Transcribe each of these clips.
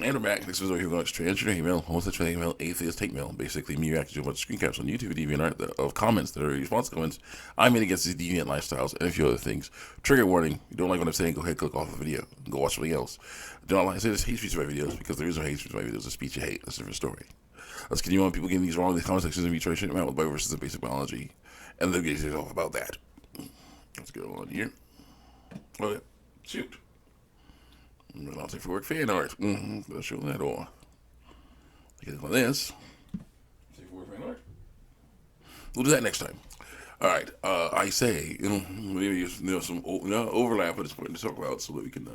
And we're back. This is where we're transgender, hate mail, homosexual hate mail, atheist hate mail. Basically, me reacting to a bunch of screen caps on YouTube, DeviantArt, of comments that are response comments I made against these deviant lifestyles and a few other things. Trigger warning. You don't like what I'm saying, go ahead, click off the video. Go watch something else. Do not like I say this hate speech to my videos because there is no hate speech to my videos. It's a speech you hate. That's a different story. Let's continue on. People getting these wrong in the comment sections and me trying to shit them out with versus the basic biology. And they'll get off about that. Let's go on here. Oh, yeah. Shoot. I'll take for work fan art. Let's show that all. Click on this. Take for work fan art. We'll do that next time. All right. I say, maybe some overlap at this point to talk about so that we can.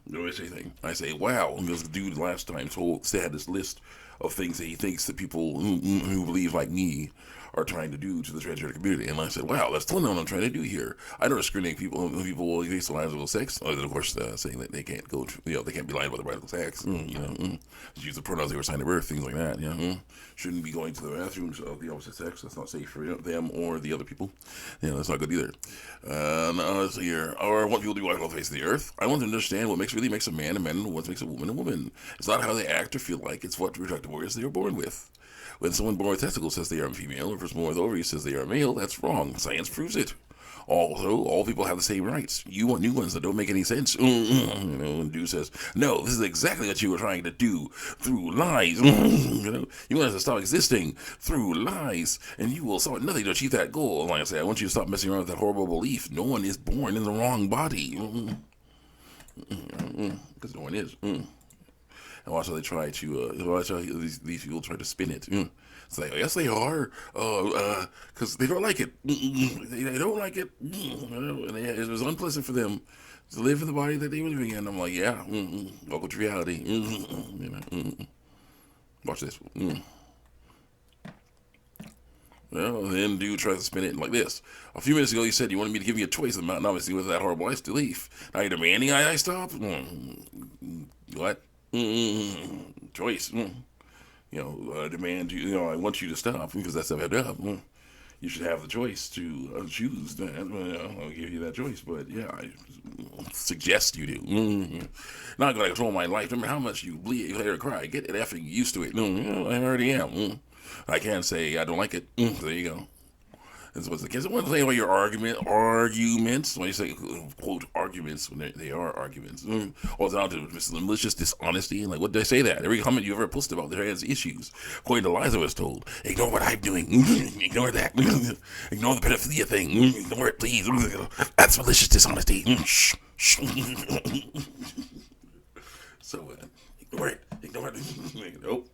Do I say anything? I say, wow. Because the dude last time had this list of things that he thinks that people who believe like me are trying to do to the transgender community. And I said, wow, that's totally not what I'm trying to do here. I don't discriminate people will erase the lines of sex, other than, of course, saying that they can't go, they can't be lying about their biological sex, use the pronouns they were assigned at birth, things like that, shouldn't be going to the bathrooms of the opposite sex. That's not safe for them or the other people. That's not good either. Let's see here. Or I want people to be walking on the face of the earth. I want them to understand what really makes a man, and what makes a woman a woman. It's not how they act or feel like, it's what reproductive organs they were born with. When someone born with testicles says they are a female, or if someone with ovaries says they are a male, that's wrong. Science proves it. Also, all people have the same rights. You want new ones that don't make any sense. And dude says, no, this is exactly what you were trying to do through lies. You want us to stop existing through lies, and you will stop nothing to achieve that goal. Like I say, I want you to stop messing around with that horrible belief. No one is born in the wrong body. Because no one is. And watch how they try to, watch how these people try to spin it. It's like, yes, they are, because they don't like it. They don't like it. And it was unpleasant for them to live in the body that they were living in. I'm like, yeah, welcome to reality. Watch this. Well, then dude tries to spin it like this. A few minutes ago, you said you wanted me to give you a choice of mountain, obviously, with that horrible belief. Now you're demanding I stop? What? Choice. Demand you. I want you to stop because that's what I've done. You should have the choice to choose that. I'll give you that choice, but yeah, I suggest you do. Not going to control my life. No matter how much you bleed, or cry, get effing used to it. I already am. I can't say I don't like it. There you go. That's what's the case. One thing about your arguments, when you say, quote, arguments, when they are arguments, or it's not malicious dishonesty, and like, what did I say that? Every comment you ever posted about trans issues, according to lies I was told, ignore what I'm doing, ignore that, ignore the pedophilia thing, ignore it, please, that's malicious dishonesty. So, ignore it, nope,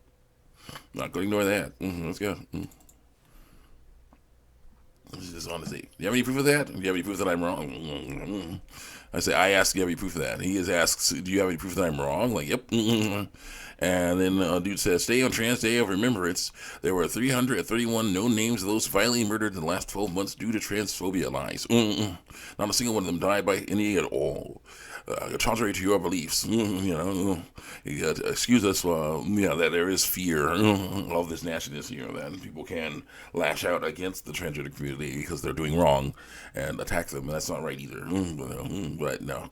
not going to ignore that. Let's go. This is dishonesty. Do you have any proof of that? Do you have any proof that I'm wrong? I say, I ask, do you have any proof of that? And he is asks, do you have any proof that I'm wrong? Like, yep. And then dude says, stay on Trans Day of Remembrance. There were 331 known names of those violently murdered in the last 12 months due to transphobia lies. Not a single one of them died by any at all. Contrary to your beliefs, excuse us, that there is fear of this nastiness, that people can lash out against the transgender community because they're doing wrong and attack them. And that's not right either. But no.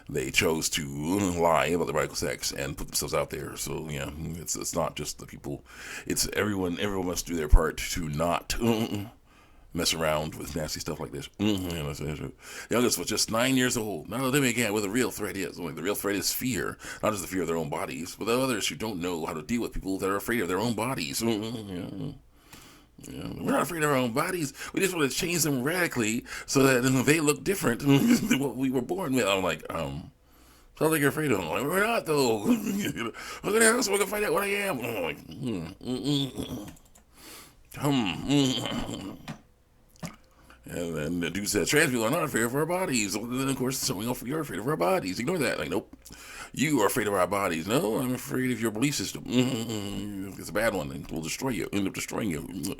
They chose to lie about their biological sex and put themselves out there. So, it's not just the people. It's everyone. Everyone must do their part to not mess around with nasty stuff like this. The youngest was just 9 years old. Now living again what the real threat is. The real threat is fear, not just the fear of their own bodies, but the others who don't know how to deal with people that are afraid of their own bodies. We're not afraid of our own bodies. We just want to change them radically so that they look different than what we were born with. I'm like, sounds like you're afraid of them. Like, we're not, though. Look at the house so we can find out what I am. I'm like, And then the dude said, trans people are not afraid of our bodies. And then, of course, someone else, you're afraid of our bodies. Ignore that. Like, nope. You are afraid of our bodies. No, I'm afraid of your belief system. It's a bad one. It will destroy you. End up destroying you.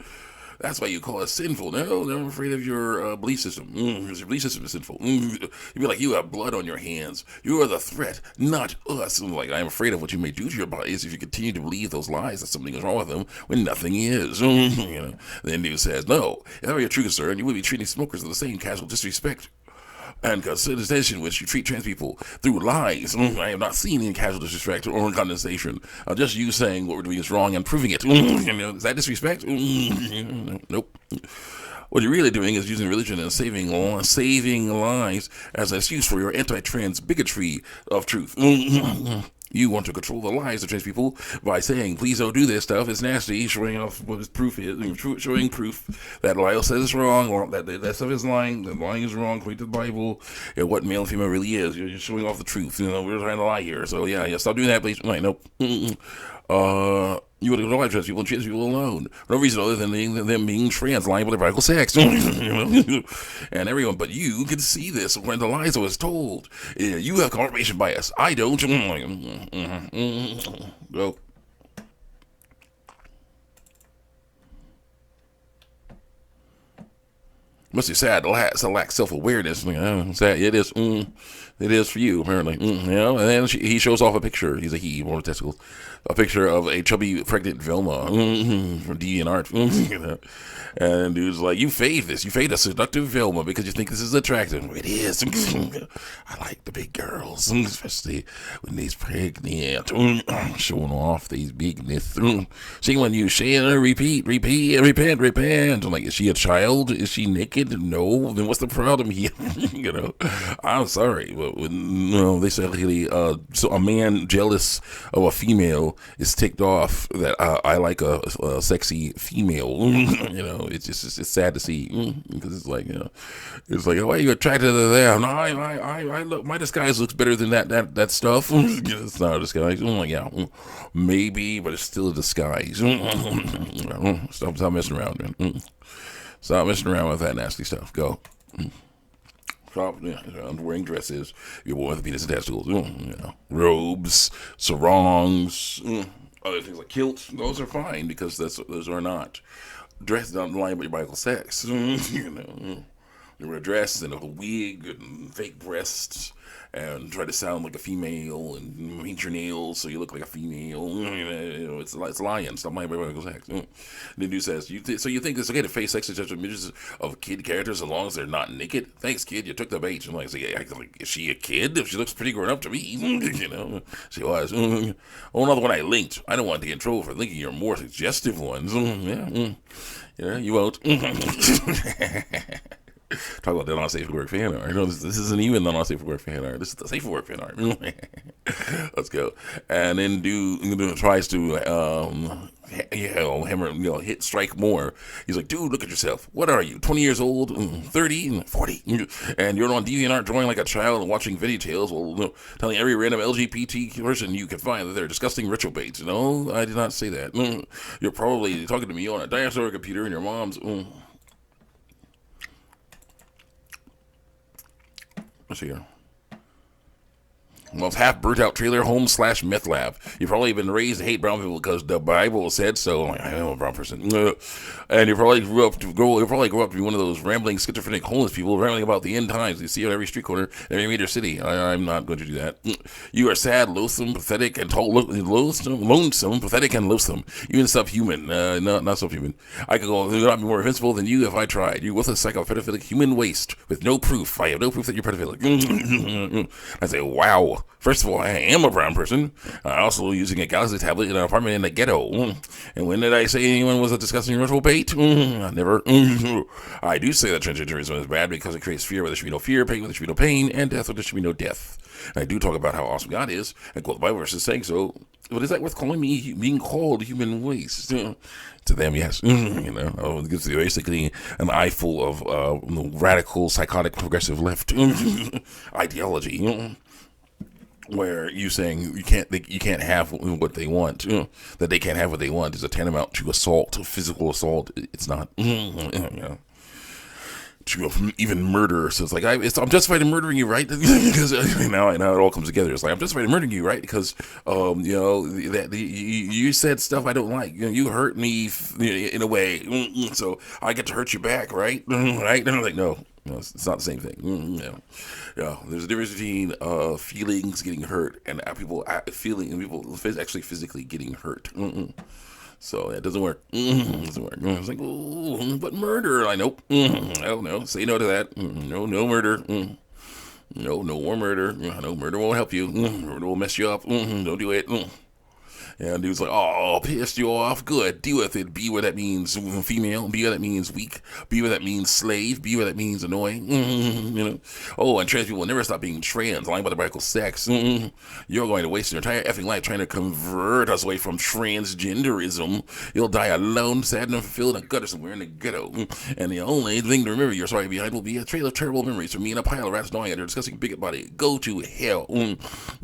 That's why you call it sinful. No, I'm afraid of your belief system. Because your belief system is sinful. You feel like you have blood on your hands. You are the threat, not us. Like, I'm afraid of what you may do to your bodies if you continue to believe those lies that something is wrong with them when nothing is. Then dude says, no, if that were your true concern, you would be treating smokers with the same casual disrespect. and condescension which you treat trans people through lies. I have not seen any casual disrespect or condensation. Just you saying what we're doing is wrong and proving it. Is that disrespect? Nope. What you're really doing is using religion and saving lives as an excuse for your anti-trans bigotry of truth. You want to control the lives of trans people by saying, please don't do this stuff, it's nasty, showing off what his proof is, showing proof that Lyle says it's wrong, or that stuff is lying, that lying is wrong, according to the Bible, and what male and female really is. You're just showing off the truth. We're trying to lie here. So, yeah, stop doing that, please. Right, nope. You would control trans people and trans people alone. For no reason other than them being trans, lying about their biological sex. And everyone but you can see this when the lies was told. You have confirmation bias. I don't. Go. Must be sad to lack self-awareness. Sad. It is. It is for you, apparently. And then he shows off a picture. He's a he, more testicles. A picture of a chubby, pregnant Velma from DeviantArt. And dude's like, you fade this. You fade a seductive Velma because you think this is attractive. It is. I like the big girls, especially when they's pregnant. Showing off these bigness. See, when you say it, repeat, repent. I'm like, is she a child? Is she naked? No. Then what's the problem here? I'm sorry, but when they say so a man jealous of a female is ticked off that I like a sexy female. It's sad to see because it's like it's like, why are you attracted to them? No, I look, my disguise looks better than that stuff. It's not a disguise. Yeah, maybe, but it's still a disguise. Stop messing around, man. Stop messing around with that nasty stuff. Go. Stop wearing dresses. You're born with a penis and testicles. Robes, sarongs, other things like kilts. Those are fine because those are not dressed on the line with your biological sex. You wear a dress and a wig and fake breasts and try to sound like a female and paint your nails so you look like a female. It's lying. Stop lying about biological sex. The dude says, so you think it's okay to face sex such images of kid characters as long as they're not naked? Thanks, kid. You took the bait. I'm like, is she a kid? She looks pretty grown up to me. She was. Another one I linked. I don't want to get in trouble for linking your more suggestive ones. You won't. Talk about that on Safe for Work fan art. This isn't even on Safe for Work fan art. This is the Safe for Work fan art. Let's go. And then tries to hit strike more. He's like, dude, look at yourself. What are you? 20 years old, 30, 40, and you're on DeviantArt drawing like a child and watching video tales while telling every random LGBT person you can find that they're disgusting ritual baits. No, I did not say that. You're probably talking to me on a dinosaur computer in your mom's. Let's see here. Well, it's half burnt out trailer home / meth lab. You've probably been raised to hate brown people because the Bible said so. I am a brown person. And you probably grew up to be one of those rambling schizophrenic homeless people rambling about the end times you see on every street corner, every major city. I'm not going to do that. You are sad, loathsome, pathetic, and lonesome, pathetic, and loathsome. Even subhuman. Not subhuman. I could not be more invincible than you if I tried. You're worthless psychopedophilic human waste with no proof. I have no proof that you're pedophilic. I say, wow. First of all, I am a brown person. Also using a Galaxy tablet in an apartment in the ghetto. And when did I say anyone was a disgusting ritual bait? I never. I do say that transgenderism is bad because it creates fear where there should be no fear, pain where there should be no pain, and death where there should be no death. And I do talk about how awesome God is, and quote the Bible verses saying so. But is that worth calling me being called human waste? To them, yes. It's basically an eyeful of radical, psychotic, progressive left ideology. Where you saying you can't have what they want, that they can't have what they want is a tantamount to assault, physical assault. It's not, to even murder. So it's like I'm justified in murdering you, right? Because now it all comes together. It's like I'm justified in murdering you, right? Because that you said stuff I don't like. You hurt me in a way, so I get to hurt you back, right? Right? And I'm like, no. It's not the same thing. There's a difference between feelings getting hurt and people feeling and people actually physically getting hurt. So it doesn't work. It doesn't work. It's like, but murder. Nope. I don't know. Say no to that. No murder. No, no more murder. No, murder won't help you. Murder will mess you up. Don't do it. And dude's like, oh, pissed you off? Good, deal with it. Be where that means female. Be where that means weak. Be where that means slave. Be where that means annoying. Oh, and trans people will never stop being trans, lying about their radical sex. You're going to waste your entire effing life trying to convert us away from transgenderism. You'll die alone, sad and unfulfilled in a gutter somewhere in the ghetto. And the only thing to remember you're sorry behind will be a trail of terrible memories from me and a pile of rats gnawing at your disgusting bigot body. Go to hell.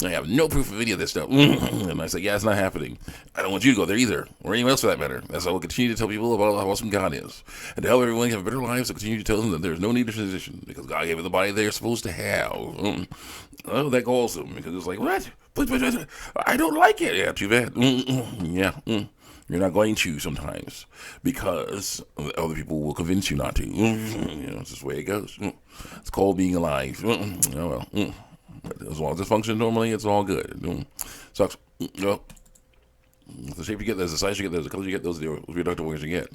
I have no proof of any of this stuff. And I say, yeah, it's not happening. I don't want you to go there either, or anyone else for that matter. As I will continue to tell people about how awesome God is, and to help everyone have better lives, I'll continue to tell them that there's no need to transition because God gave them the body they're supposed to have. Oh, that galls them because it's like, what? But I don't like it. Yeah, too bad. Yeah. You're not going to sometimes because other people will convince you not to. It's just the way it goes. It's called being alive. Oh well. As long as it functions normally, it's all good. Sucks. The shape you get, there's the size you get, there's the color you get, those are the reproductive organs you get.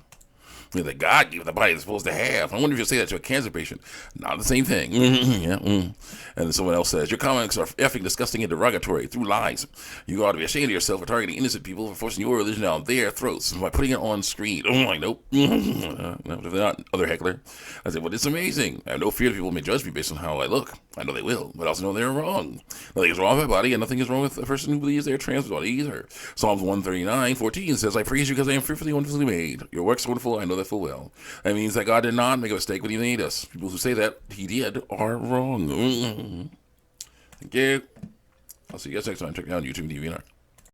That God gave the body it's supposed to have. I wonder if you'll say that to a cancer patient. Not the same thing. And then someone else says, your comments are effing disgusting and derogatory through lies. You ought to be ashamed of yourself for targeting innocent people, for forcing your religion down their throats by putting it on screen. I'm like, nope. If they're not, other heckler. I said, well, it's amazing. I have no fear that people may judge me based on how I look. I know they will, but I also know they're wrong. Nothing is wrong with my body, and nothing is wrong with a person who believes they're trans body either. Psalms 139:14 says, I praise you because I am fearfully and wonderfully made. Your works are wonderful, I know that full well. That means that God did not make a mistake when he made us. People who say that he did are wrong. Thank you. I'll see you guys next time. Check me out on YouTube and DeviantArt.